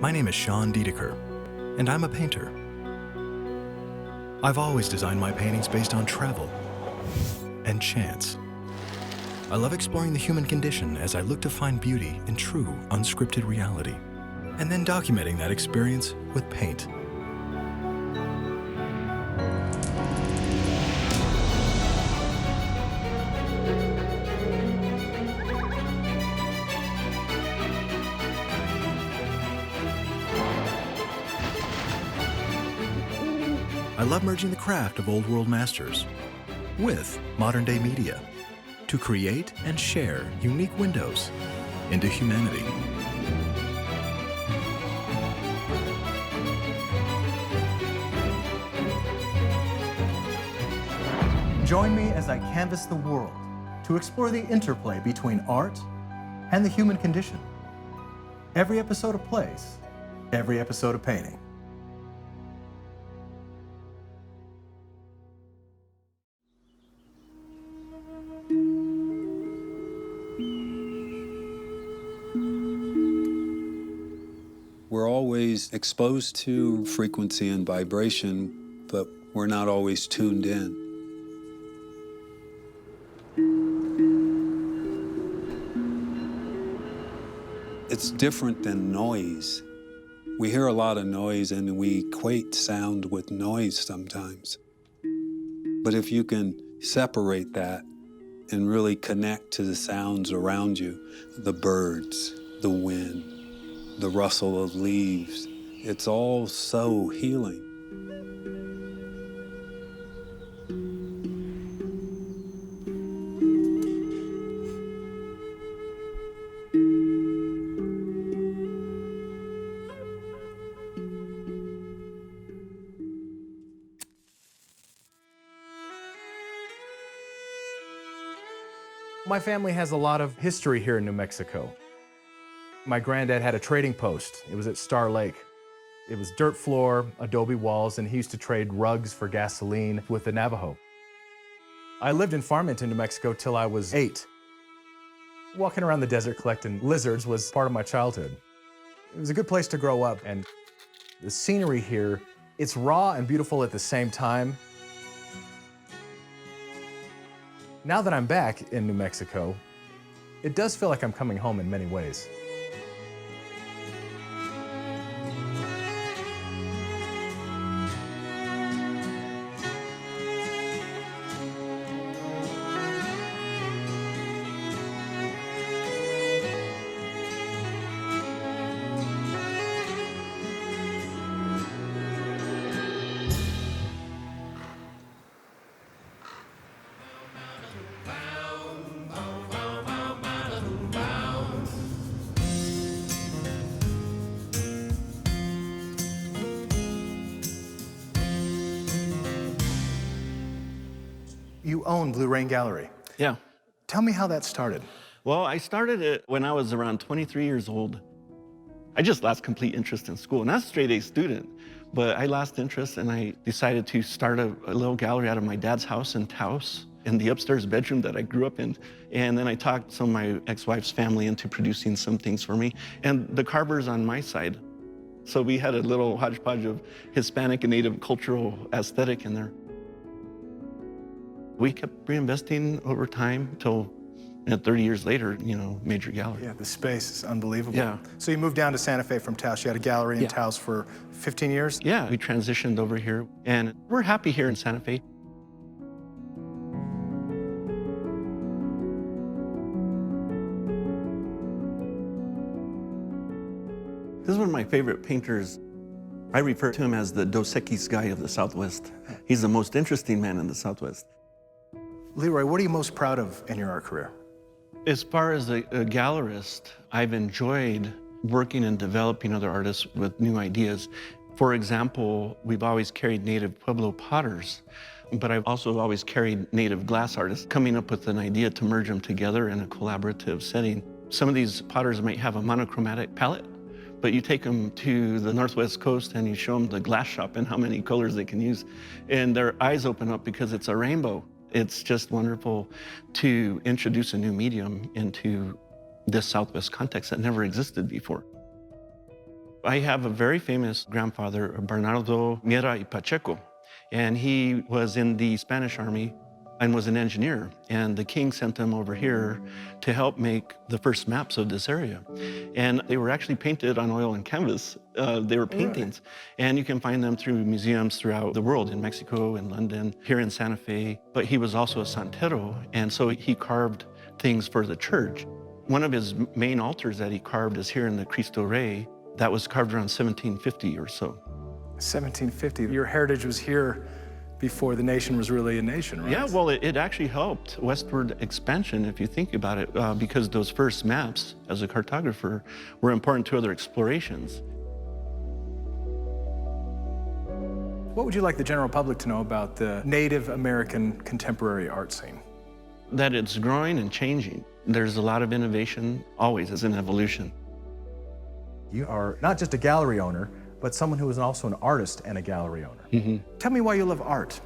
My name is Sean Diediker, and I'm a painter. I've always designed my paintings based on travel and chance. I love exploring the human condition as I look to find beauty in true, unscripted reality, and then documenting that experience with paint. I love merging the craft of old world masters with modern day media to create and share unique windows into humanity. Join me as I canvas the world to explore the interplay between art and the human condition. Every episode of Plays, every episode of Painting. We're always exposed to frequency and vibration, but we're not always tuned in. It's different than noise. We hear a lot of noise and we equate sound with noise sometimes. But if you can separate that and really connect to the sounds around you, the birds, the wind, the rustle of leaves, it's all so healing. My family has a lot of history here in New Mexico. My granddad had a trading post. It was at Star Lake. It was dirt floor, adobe walls, and he used to trade rugs for gasoline with the Navajo. I lived in Farmington, New Mexico till I was 8. Walking around the desert collecting lizards was part of my childhood. It was a good place to grow up, and the scenery here, it's raw and beautiful at the same time. Now that I'm back in New Mexico, it does feel like I'm coming home in many ways. You own Blue Rain Gallery. Yeah. Tell me how that started. Well, I started it when I was around 23 years old. I just lost complete interest in school, and I was a straight A student. But I lost interest, and I decided to start a little gallery out of my dad's house in Taos, in the upstairs bedroom that I grew up in. And then I talked some of my ex-wife's family into producing some things for me, and the carver's on my side. So we had a little hodgepodge of Hispanic and Native cultural aesthetic in there. We kept reinvesting over time till 30 years later, major gallery. Yeah, the space is unbelievable. Yeah. So you moved down to Santa Fe from Taos. You had a gallery in Yeah. Taos for 15 years? Yeah, we transitioned over here, and we're happy here in Santa Fe. This is one of my favorite painters. I refer to him as the Dos Equis guy of the Southwest. He's the most interesting man in the Southwest. Leroy, what are you most proud of in your art career? As far as a gallerist, I've enjoyed working and developing other artists with new ideas. For example, we've always carried native Pueblo potters, but I've also always carried native glass artists, coming up with an idea to merge them together in a collaborative setting. Some of these potters might have a monochromatic palette, but you take them to the Northwest coast and you show them the glass shop and how many colors they can use, and their eyes open up because it's a rainbow. It's just wonderful to introduce a new medium into this Southwest context that never existed before. I have a very famous grandfather, Bernardo Miera y Pacheco, and he was in the Spanish army and was an engineer. And the king sent them over here to help make the first maps of this area. And they were actually painted on oil and canvas. They were paintings. And you can find them through museums throughout the world, in Mexico, in London, here in Santa Fe. But he was also a santero, and so he carved things for the church. One of his main altars that he carved is here in the Cristo Rey. That was carved around 1750 or so. 1750, your heritage was here before the nation was really a nation, right? Yeah, well, it actually helped westward expansion, if you think about it, because those first maps, as a cartographer, were important to other explorations. What would you like the general public to know about the Native American contemporary art scene? That it's growing and changing. There's a lot of innovation, always as an evolution. You are not just a gallery owner, but someone who is also an artist and a gallery owner. Tell me why you love art.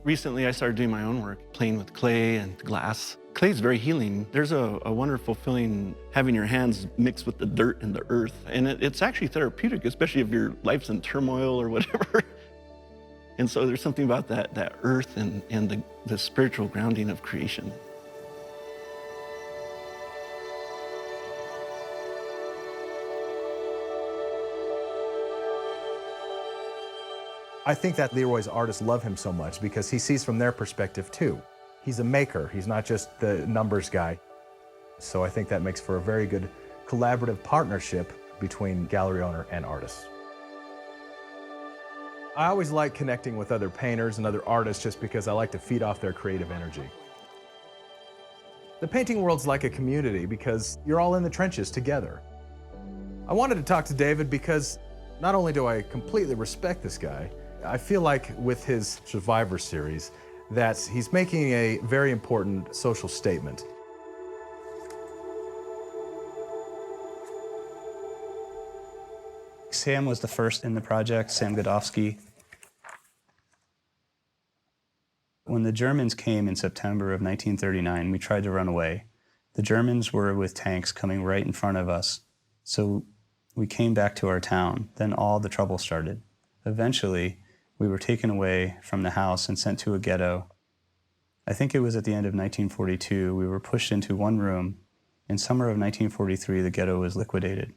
Recently, I started doing my own work, playing with clay and glass. Clay is very healing. There's a wonderful feeling having your hands mixed with the dirt and the earth. And it's actually therapeutic, especially if your life's in turmoil or whatever. And so there's something about that earth and the spiritual grounding of creation. I think that Leroy's artists love him so much because he sees from their perspective too. He's a maker, he's not just the numbers guy. So I think that makes for a very good collaborative partnership between gallery owner and artist. I always like connecting with other painters and other artists just because I like to feed off their creative energy. The painting world's like a community because you're all in the trenches together. I wanted to talk to David because not only do I completely respect this guy, I feel like with his Survivor series that he's making a very important social statement. Sam was the first in the project, Sam Godofsky. When the Germans came in September of 1939, we tried to run away. The Germans were with tanks coming right in front of us, so we came back to our town. Then all the trouble started. Eventually, we were taken away from the house and sent to a ghetto. I think it was at the end of 1942, we were pushed into one room. In summer of 1943, the ghetto was liquidated.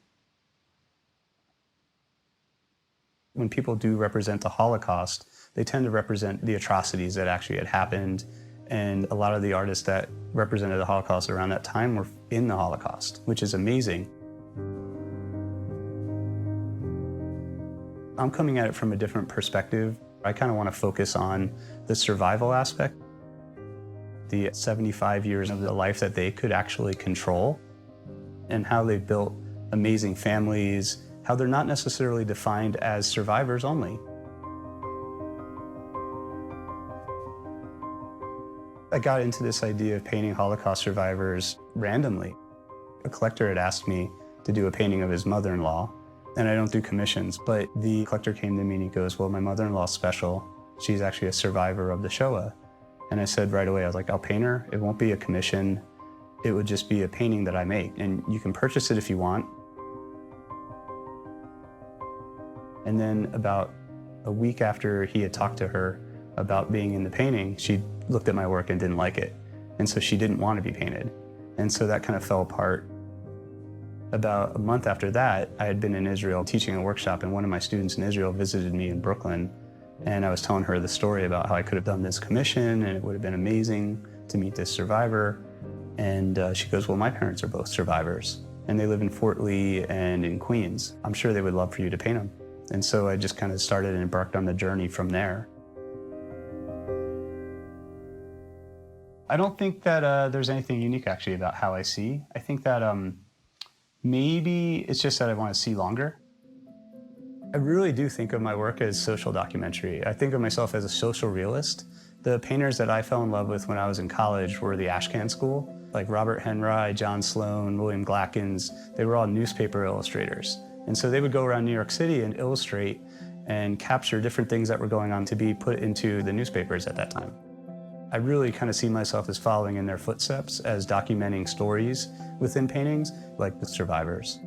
When people do represent the Holocaust, they tend to represent the atrocities that actually had happened. And a lot of the artists that represented the Holocaust around that time were in the Holocaust, which is amazing. I'm coming at it from a different perspective. I kind of want to focus on the survival aspect, the 75 years of the life that they could actually control, and how they built amazing families, how they're not necessarily defined as survivors only. I got into this idea of painting Holocaust survivors randomly. A collector had asked me to do a painting of his mother-in-law, and I don't do commissions, but the collector came to me and he goes, well, my mother-in-law's special. She's actually a survivor of the Shoah. And I said right away, I was like, I'll paint her. It won't be a commission. It would just be a painting that I make, and you can purchase it if you want. And then about a week after he had talked to her about being in the painting, she looked at my work and didn't like it. And so she didn't want to be painted. And so that kind of fell apart. About a month after that, I had been in Israel teaching a workshop, and one of my students in Israel visited me in Brooklyn. And I was telling her the story about how I could have done this commission, and it would have been amazing to meet this survivor. And she goes, well, my parents are both survivors, and they live in Fort Lee and in Queens. I'm sure they would love for you to paint them. And so I just kind of started and embarked on the journey from there. I don't think that there's anything unique actually about how I see. I think that maybe it's just that I want to see longer. I really do think of my work as social documentary. I think of myself as a social realist. The painters that I fell in love with when I was in college were the Ashcan School, like Robert Henry, John Sloan, William Glackens. They were all newspaper illustrators. And so they would go around New York City and illustrate and capture different things that were going on to be put into the newspapers at that time. I really kind of see myself as following in their footsteps, as documenting stories within paintings, like with survivors.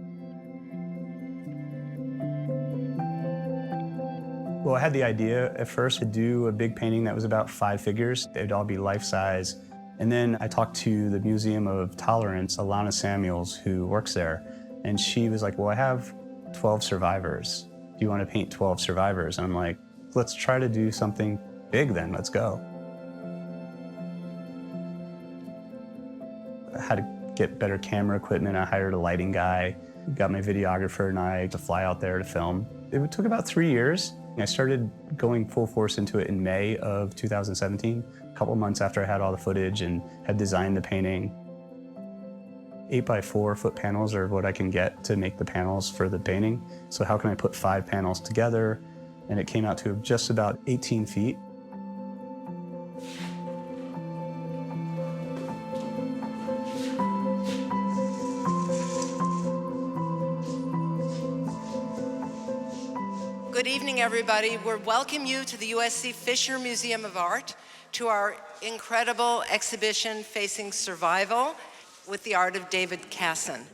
Well, I had the idea at first to do a big painting that was about 5 figures. They'd all be life-size. And then I talked to the Museum of Tolerance, Alana Samuels, who works there. And she was like, well, I have 12 survivors. Do you want to paint 12 survivors? And I'm like, let's try to do something big then, let's go. I had to get better camera equipment. I hired a lighting guy, got my videographer and I to fly out there to film. It took about 3 years. I started going full force into it in May of 2017, a couple months after I had all the footage and had designed the painting. 8x4 foot panels are what I can get to make the panels for the painting. So how can I put 5 panels together? And it came out to just about 18 feet. Good evening, everybody. We welcome you to the USC Fisher Museum of Art, to our incredible exhibition facing survival with the art of David Casson.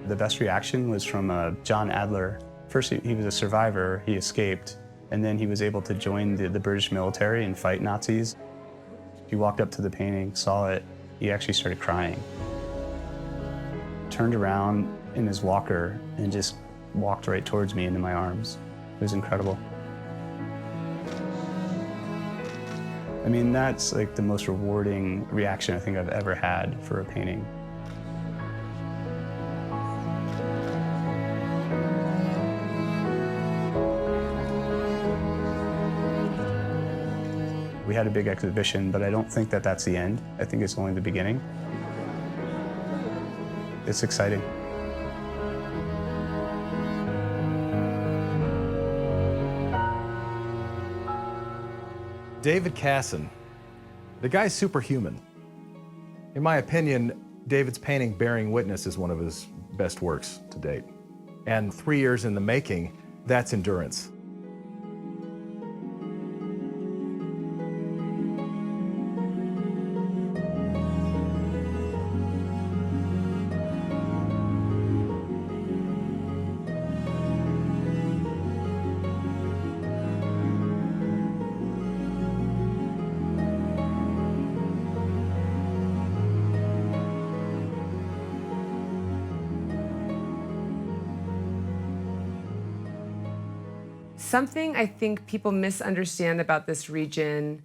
The best reaction was from John Adler. First, he was a survivor, he escaped, and then he was able to join the British military and fight Nazis. He walked up to the painting, saw it, he actually started crying. Turned around in his walker and just walked right towards me into my arms. It was incredible. I mean, that's like the most rewarding reaction I think I've ever had for a painting. We had a big exhibition, but I don't think that that's the end. I think it's only the beginning. It's exciting. David Casson, the guy's superhuman. In my opinion, David's painting Bearing Witness is one of his best works to date. And 3 years in the making, that's endurance. Something I think people misunderstand about this region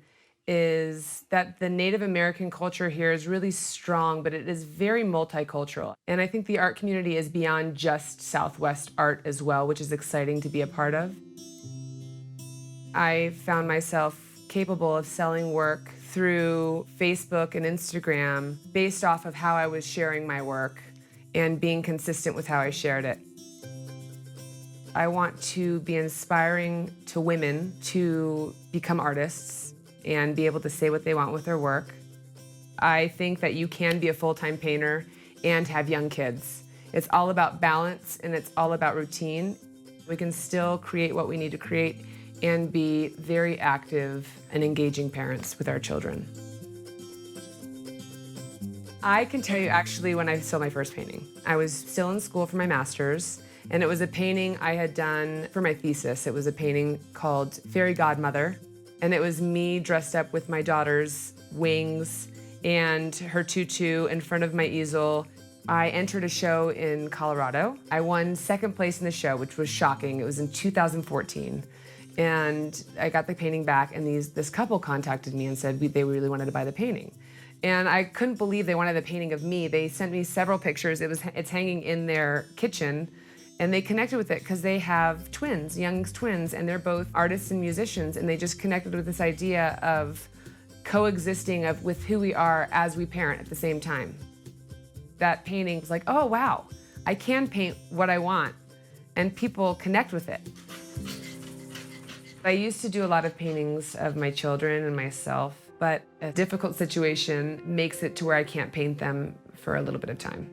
is that the Native American culture here is really strong, but it is very multicultural. And I think the art community is beyond just Southwest art as well, which is exciting to be a part of. I found myself capable of selling work through Facebook and Instagram based off of how I was sharing my work and being consistent with how I shared it. I want to be inspiring to women to become artists and be able to say what they want with their work. I think that you can be a full-time painter and have young kids. It's all about balance and it's all about routine. We can still create what we need to create and be very active and engaging parents with our children. I can tell you actually when I saw my first painting. I was still in school for my master's. And it was a painting I had done for my thesis. It was a painting called Fairy Godmother. And it was me dressed up with my daughter's wings and her tutu in front of my easel. I entered a show in Colorado. I won second place in the show, which was shocking. It was in 2014. And I got the painting back, and this couple contacted me and said they really wanted to buy the painting. And I couldn't believe they wanted the painting of me. They sent me several pictures. It's hanging in their kitchen. And they connected with it because they have twins, young twins, and they're both artists and musicians, and they just connected with this idea of coexisting with who we are as we parent at the same time. That painting was like, oh wow, I can paint what I want, and people connect with it. I used to do a lot of paintings of my children and myself, but a difficult situation makes it to where I can't paint them for a little bit of time.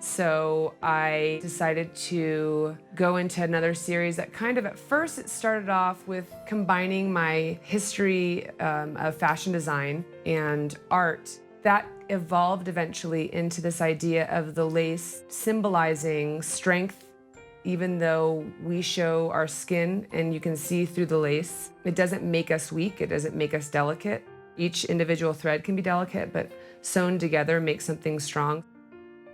So I decided to go into another series that kind of, at first, it started off with combining my history of fashion design and art. That evolved eventually into this idea of the lace symbolizing strength. Even though we show our skin and you can see through the lace, it doesn't make us weak, it doesn't make us delicate. Each individual thread can be delicate, but sewn together makes something strong.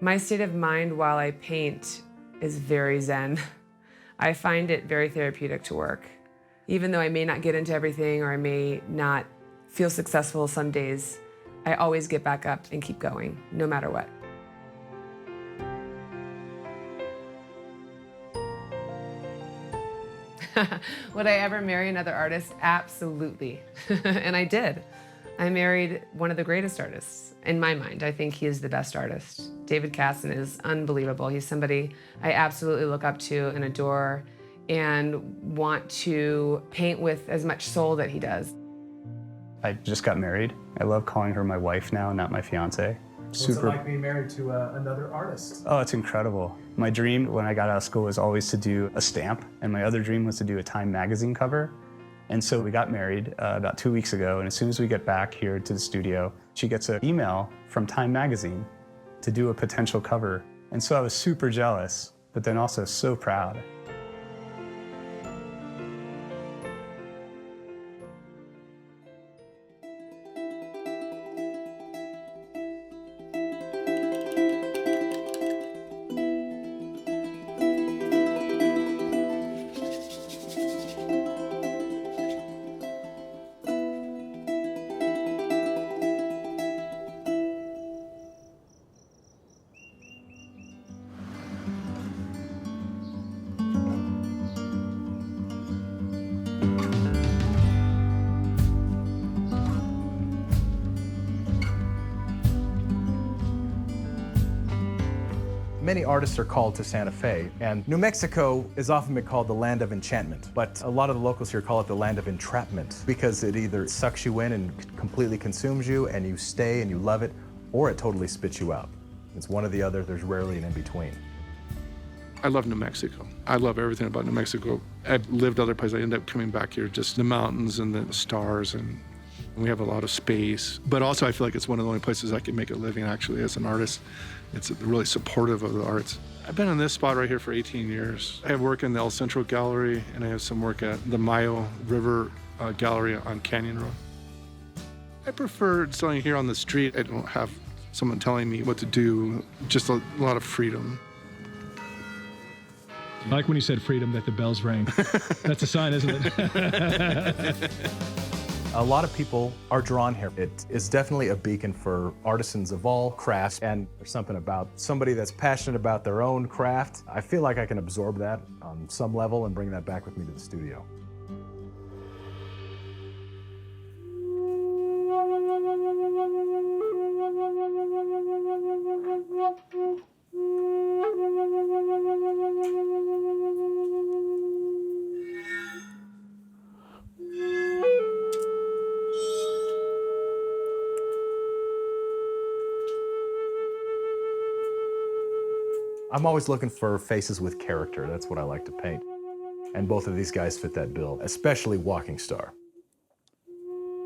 My state of mind while I paint is very zen. I find it very therapeutic to work. Even though I may not get into everything or I may not feel successful some days, I always get back up and keep going, no matter what. Would I ever marry another artist? Absolutely. And I did. I married one of the greatest artists in my mind. I think he is the best artist. David Casson is unbelievable. He's somebody I absolutely look up to and adore and want to paint with as much soul that he does. I just got married. I love calling her my wife now, not my fiance. What's it like being married to another artist? Oh, it's incredible. My dream when I got out of school was always to do a stamp, and my other dream was to do a Time magazine cover. And so we got married about 2 weeks ago, and as soon as we get back here to the studio, she gets an email from Time magazine to do a potential cover. And so I was super jealous, but then also so proud. Many artists are called to Santa Fe, and New Mexico is often been called the land of enchantment, but a lot of the locals here call it the land of entrapment because it either sucks you in and completely consumes you and you stay and you love it, or it totally spits you out. It's one or the other, there's rarely an in-between. I love New Mexico. I love everything about New Mexico. I've lived other places, I end up coming back here, just the mountains and the stars, and we have a lot of space. But also I feel like it's one of the only places I can make a living actually as an artist. It's really supportive of the arts. I've been in this spot right here for 18 years. I have work in the El Centro Gallery, and I have some work at the Mayo River Gallery on Canyon Road. I prefer selling here on the street. I don't have someone telling me what to do, just a lot of freedom. I like when you said freedom that the bells rang. That's a sign, isn't it? A lot of people are drawn here. It is definitely a beacon for artisans of all crafts, and there's something about somebody that's passionate about their own craft. I feel like I can absorb that on some level and bring that back with me to the studio. I'm always looking for faces with character. That's what I like to paint. And both of these guys fit that bill, especially Walking Star.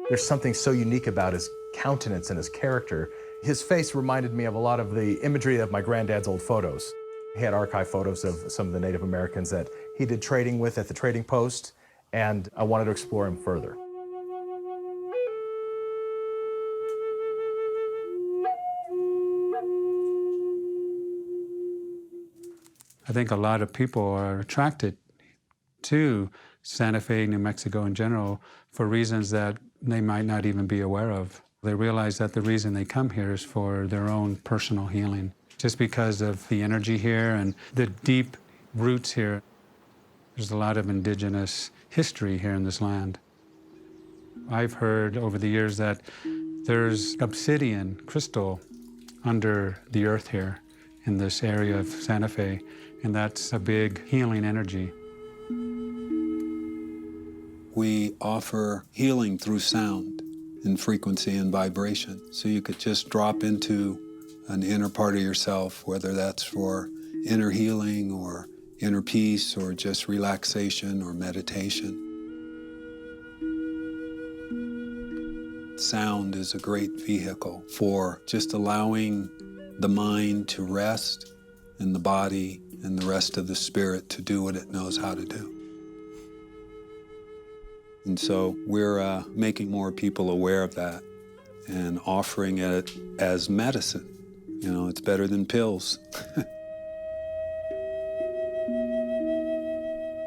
There's something so unique about his countenance and his character. His face reminded me of a lot of the imagery of my granddad's old photos. He had archive photos of some of the Native Americans that he did trading with at the trading post, and I wanted to explore him further. I think a lot of people are attracted to Santa Fe, New Mexico in general, for reasons that they might not even be aware of. They realize that the reason they come here is for their own personal healing, just because of the energy here and the deep roots here. There's a lot of indigenous history here in this land. I've heard over the years that there's obsidian crystal under the earth here in this area of Santa Fe, and that's a big healing energy. We offer healing through sound and frequency and vibration. So you could just drop into an inner part of yourself, whether that's for inner healing or inner peace or just relaxation or meditation. Sound is a great vehicle for just allowing the mind to rest and the body and the rest of the spirit to do what it knows how to do. And so we're making more people aware of that and offering it as medicine. You know, it's better than pills.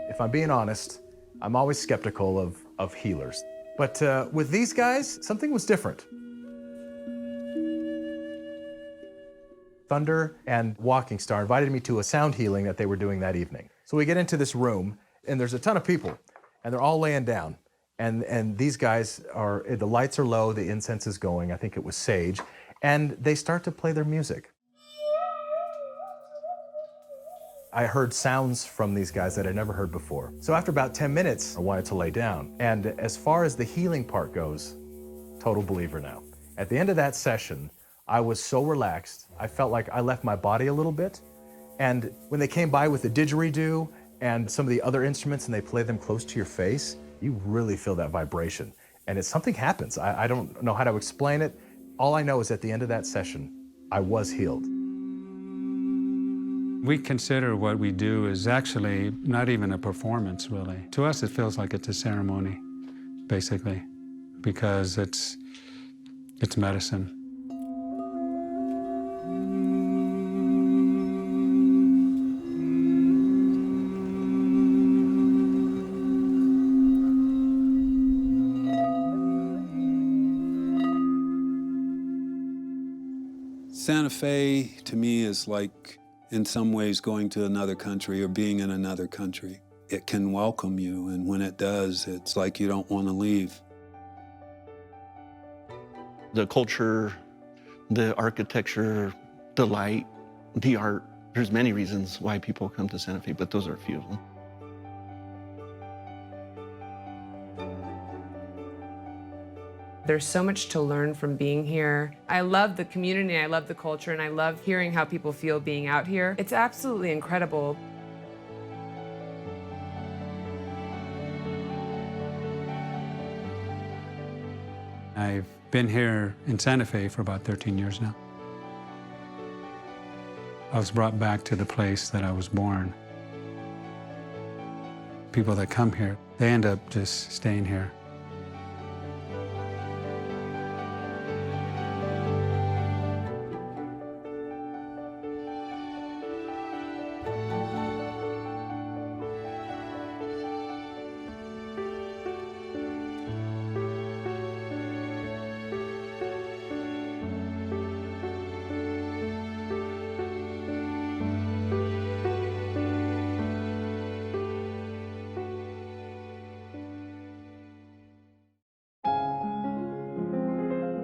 If I'm being honest, I'm always skeptical of healers. But with these guys, something was different. Thunder and Walking Star invited me to a sound healing that they were doing that evening. So we get into this room, and there's a ton of people, and they're all laying down. And these guys are, the lights are low, the incense is going, I think it was sage, and they start to play their music. I heard sounds from these guys that I'd never heard before. So after about 10 minutes, I wanted to lay down. And as far as the healing part goes, total believer now. At the end of that session, I was so relaxed, I felt like I left my body a little bit. And when they came by with the didgeridoo and some of the other instruments and they play them close to your face, you really feel that vibration. And it's something happens. I don't know how to explain it. All I know is at the end of that session, I was healed. We consider what we do is actually not even a performance, really. To us, it feels like it's a ceremony, basically, because it's medicine. Santa Fe, to me, is like, in some ways, going to another country or being in another country. It can welcome you, and when it does, it's like you don't want to leave. The culture, the architecture, the light, the art. There's many reasons why people come to Santa Fe, but those are a few of them. There's so much to learn from being here. I love the community, I love the culture, and I love hearing how people feel being out here. It's absolutely incredible. I've been here in Santa Fe for about 13 years now. I was brought back to the place that I was born. People that come here, they end up just staying here.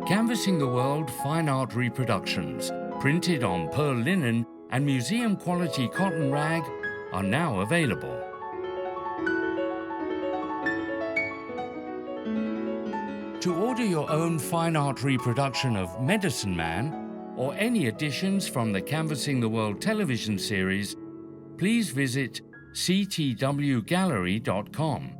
Canvassing the World Fine Art Reproductions, printed on pearl linen and museum-quality cotton rag, are now available. To order your own fine art reproduction of Medicine Man, or any editions from the Canvassing the World television series, please visit ctwgallery.com.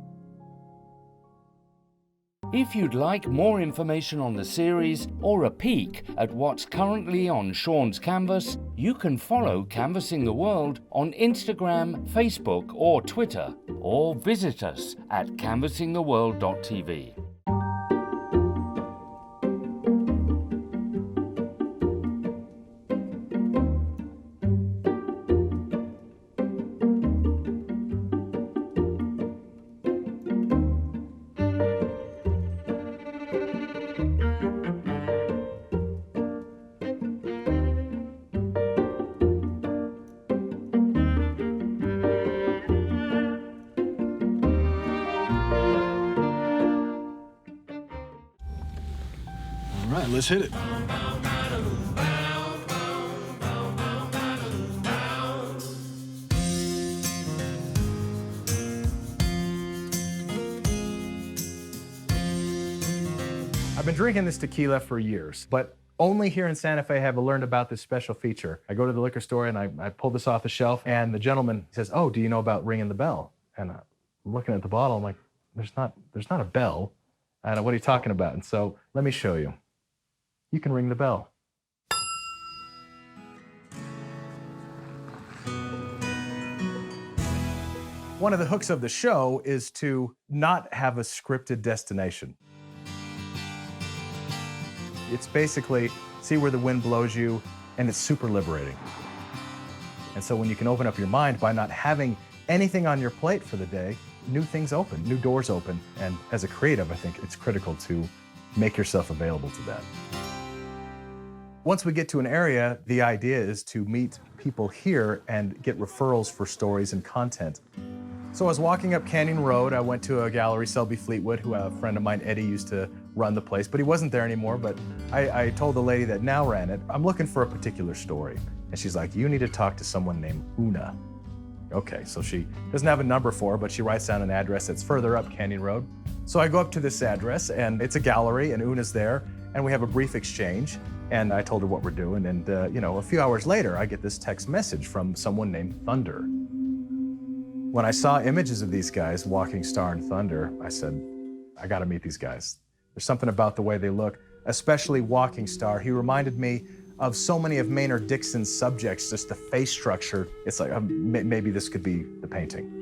If you'd like more information on the series or a peek at what's currently on Sean's canvas, you can follow Canvassing the World on Instagram, Facebook or Twitter, or visit us at canvassingtheworld.tv. All right, let's hit it. I've been drinking this tequila for years, but Only here in Santa Fe have I learned about this special feature. I go to the liquor store and I pull this off the shelf, and the gentleman says, "Oh, do you know about ringing the bell?" And I'm looking at the bottle, I'm like, there's not a bell. And what are you talking about? And so let me show you. You can ring the bell. One of the hooks of the show is to not have a scripted destination. It's basically see where the wind blows you, and it's super liberating. And so when you can open up your mind by not having anything on your plate for the day, new things open, new doors open. And as a creative, I think it's critical to make yourself available to that. Once we get to an area, the idea is to meet people here and get referrals for stories and content. So I was walking up Canyon Road. I went to a gallery, Selby Fleetwood, who a friend of mine, Eddie, used to run the place, but he wasn't there anymore. But I told the lady that now ran it, I'm looking for a particular story. And she's like, you need to talk to someone named Una. Okay, so she doesn't have a number for her, but she writes down an address that's further up Canyon Road. So I go up to this address, and it's a gallery, and Una's there, and we have a brief exchange. And I told her what we're doing, and a few hours later, I get this text message from someone named Thunder. When I saw images of these guys, Walking Star and Thunder, I said, I gotta meet these guys. There's something about the way they look, especially Walking Star. He reminded me of so many of Maynard Dixon's subjects, just the face structure. It's like, maybe this could be the painting.